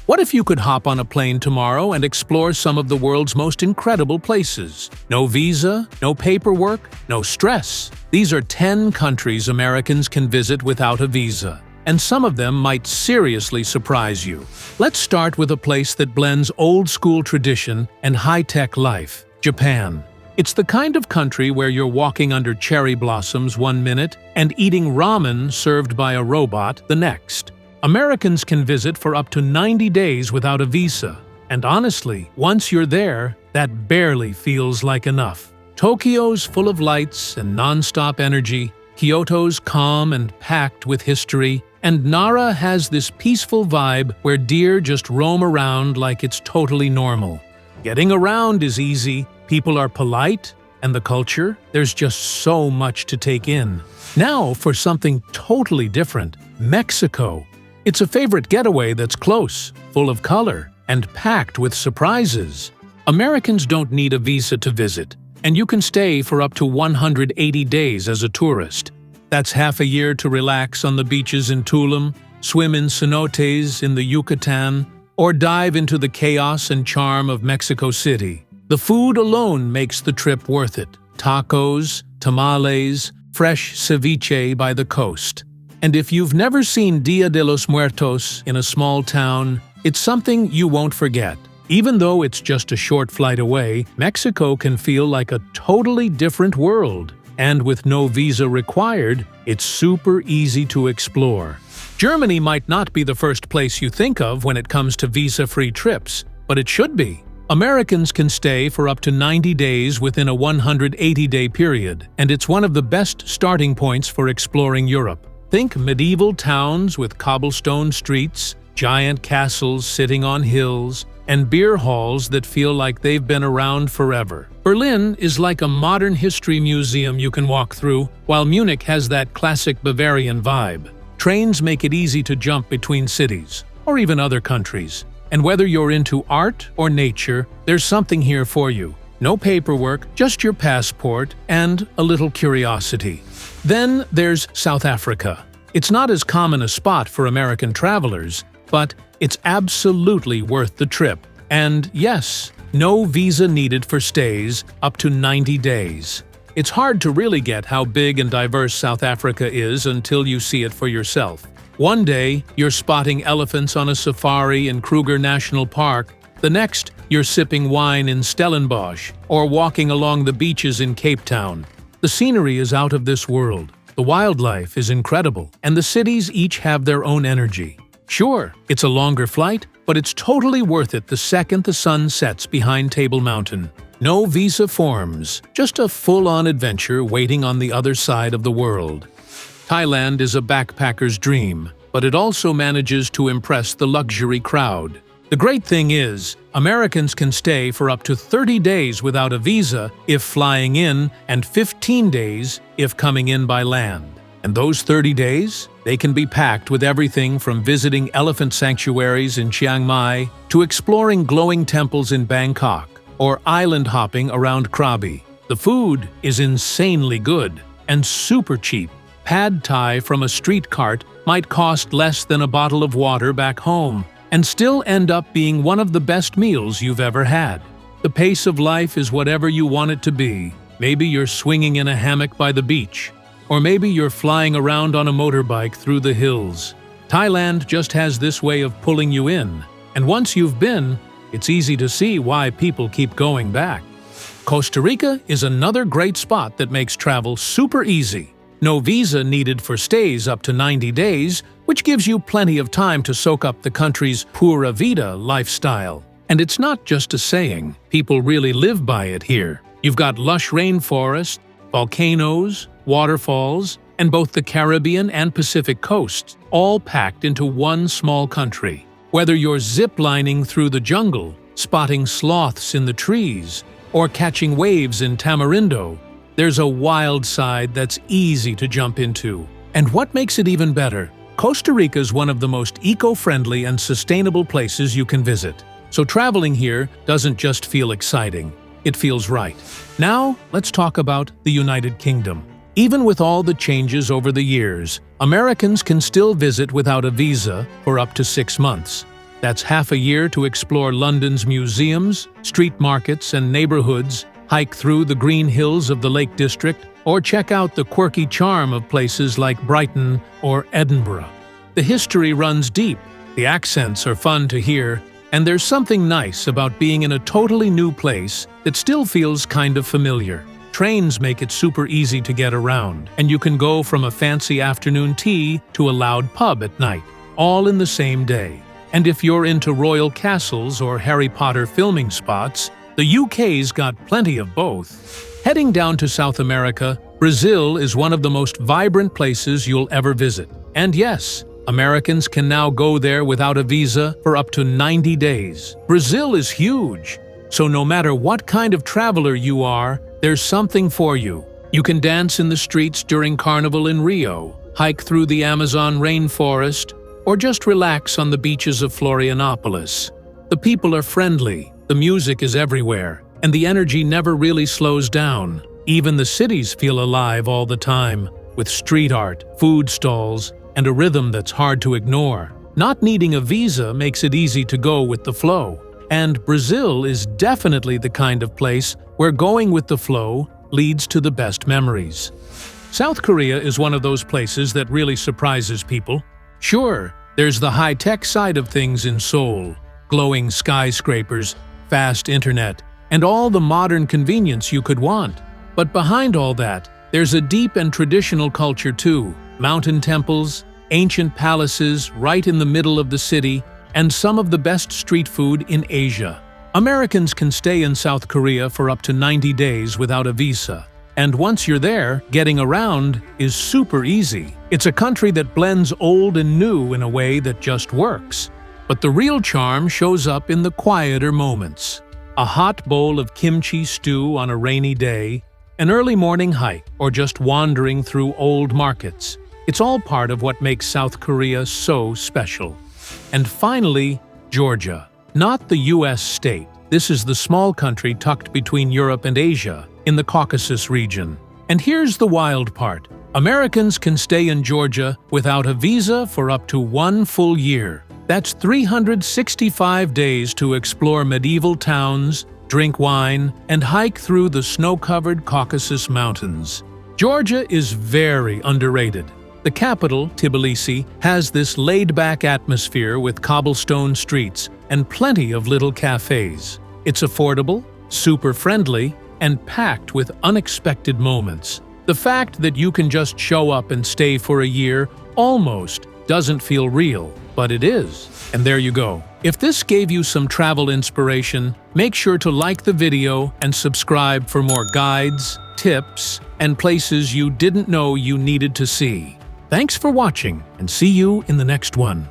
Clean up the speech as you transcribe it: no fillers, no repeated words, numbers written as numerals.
What if you could hop on a plane tomorrow and explore some of the world's most incredible places? No visa, no paperwork, no stress. These are 10 countries Americans can visit without a visa, and some of them might seriously surprise you. Let's start with a place that blends old-school tradition and high-tech life: Japan. It's the kind of country where you're walking under cherry blossoms one minute and eating ramen served by a robot the next. Americans can visit for up to 90 days without a visa, and honestly, once you're there, that barely feels like enough. Tokyo's full of lights and non-stop energy, Kyoto's calm and packed with history, and Nara has this peaceful vibe where deer just roam around like it's totally normal. Getting around is easy, people are polite, and the culture, there's just so much to take in. Now for something totally different: Mexico. It's a favorite getaway that's close, full of color, and packed with surprises. Americans don't need a visa to visit, and you can stay for up to 180 days as a tourist. That's half a year to relax on the beaches in Tulum, swim in cenotes in the Yucatan, or dive into the chaos and charm of Mexico City. The food alone makes the trip worth it: tacos, tamales, fresh ceviche by the coast. And if you've never seen Dia de los Muertos in a small town, it's something you won't forget. Even though it's just a short flight away, Mexico can feel like a totally different world. And with no visa required, it's super easy to explore. Germany might not be the first place you think of when it comes to visa-free trips, but it should be. Americans can stay for up to 90 days within a 180-day period, and it's one of the best starting points for exploring Europe. Think medieval towns with cobblestone streets, giant castles sitting on hills, and beer halls that feel like they've been around forever. Berlin is like a modern history museum you can walk through, while Munich has that classic Bavarian vibe. Trains make it easy to jump between cities, or even other countries. And whether you're into art or nature, there's something here for you. No paperwork, just your passport and a little curiosity. Then there's South Africa. It's not as common a spot for American travelers, but it's absolutely worth the trip. And yes, no visa needed for stays up to 90 days. It's hard to really get how big and diverse South Africa is until you see it for yourself. One day, you're spotting elephants on a safari in Kruger National Park. The next, you're sipping wine in Stellenbosch or walking along the beaches in Cape Town. The scenery is out of this world, the wildlife is incredible, and the cities each have their own energy. Sure, it's a longer flight, but it's totally worth it the second the sun sets behind Table Mountain. No visa forms, just a full-on adventure waiting on the other side of the world. Thailand is a backpacker's dream, but it also manages to impress the luxury crowd. The great thing is, Americans can stay for up to 30 days without a visa if flying in, and 15 days if coming in by land. And those 30 days, they can be packed with everything from visiting elephant sanctuaries in Chiang Mai to exploring glowing temples in Bangkok or island hopping around Krabi. The food is insanely good and super cheap. Pad Thai from a street cart might cost less than a bottle of water back home, and still end up being one of the best meals you've ever had. The pace of life is whatever you want it to be. Maybe you're swinging in a hammock by the beach, or maybe you're flying around on a motorbike through the hills. Thailand just has this way of pulling you in, and once you've been, it's easy to see why people keep going back. Costa Rica is another great spot that makes travel super easy. No visa needed for stays up to 90 days, which gives you plenty of time to soak up the country's pura vida lifestyle. And it's not just a saying, people really live by it here. You've got lush rainforests, volcanoes, waterfalls, and both the Caribbean and Pacific coasts, all packed into one small country. Whether you're zip-lining through the jungle, spotting sloths in the trees, or catching waves in Tamarindo, there's a wild side that's easy to jump into. And what makes it even better, Costa Rica is one of the most eco-friendly and sustainable places you can visit. So traveling here doesn't just feel exciting, it feels right. Now, let's talk about the United Kingdom. Even with all the changes over the years, Americans can still visit without a visa for up to 6 months. That's half a year to explore London's museums, street markets, and neighborhoods, hike through the green hills of the Lake District, or check out the quirky charm of places like Brighton or Edinburgh. The history runs deep, the accents are fun to hear, and there's something nice about being in a totally new place that still feels kind of familiar. Trains make it super easy to get around, and you can go from a fancy afternoon tea to a loud pub at night, all in the same day. And if you're into royal castles or Harry Potter filming spots, the UK's got plenty of both. Heading down to South America, Brazil is one of the most vibrant places you'll ever visit. And yes, Americans can now go there without a visa for up to 90 days. Brazil is huge, so no matter what kind of traveler you are, there's something for you. You can dance in the streets during Carnival in Rio, hike through the Amazon rainforest, or just relax on the beaches of Florianopolis. The people are friendly, the music is everywhere, and the energy never really slows down. Even the cities feel alive all the time, with street art, food stalls, and a rhythm that's hard to ignore. Not needing a visa makes it easy to go with the flow. And Brazil is definitely the kind of place where going with the flow leads to the best memories. South Korea is one of those places that really surprises people. Sure, there's the high-tech side of things in Seoul, glowing skyscrapers, fast internet, and all the modern convenience you could want. But behind all that, there's a deep and traditional culture too. Mountain temples, ancient palaces right in the middle of the city, and some of the best street food in Asia. Americans can stay in South Korea for up to 90 days without a visa. And once you're there, getting around is super easy. It's a country that blends old and new in a way that just works. But the real charm shows up in the quieter moments. A hot bowl of kimchi stew on a rainy day, an early morning hike, or just wandering through old markets. It's all part of what makes South Korea so special. And finally, Georgia. Not the US state. This is the small country tucked between Europe and Asia, in the Caucasus region. And here's the wild part. Americans can stay in Georgia without a visa for up to 1 full year. That's 365 days to explore medieval towns, drink wine, and hike through the snow-covered Caucasus Mountains. Georgia is very underrated. The capital, Tbilisi, has this laid-back atmosphere with cobblestone streets and plenty of little cafes. It's affordable, super friendly, and packed with unexpected moments. The fact that you can just show up and stay for a year almost doesn't feel real, but it is. And there you go. If this gave you some travel inspiration, make sure to like the video and subscribe for more guides, tips, and places you didn't know you needed to see. Thanks for watching, and see you in the next one.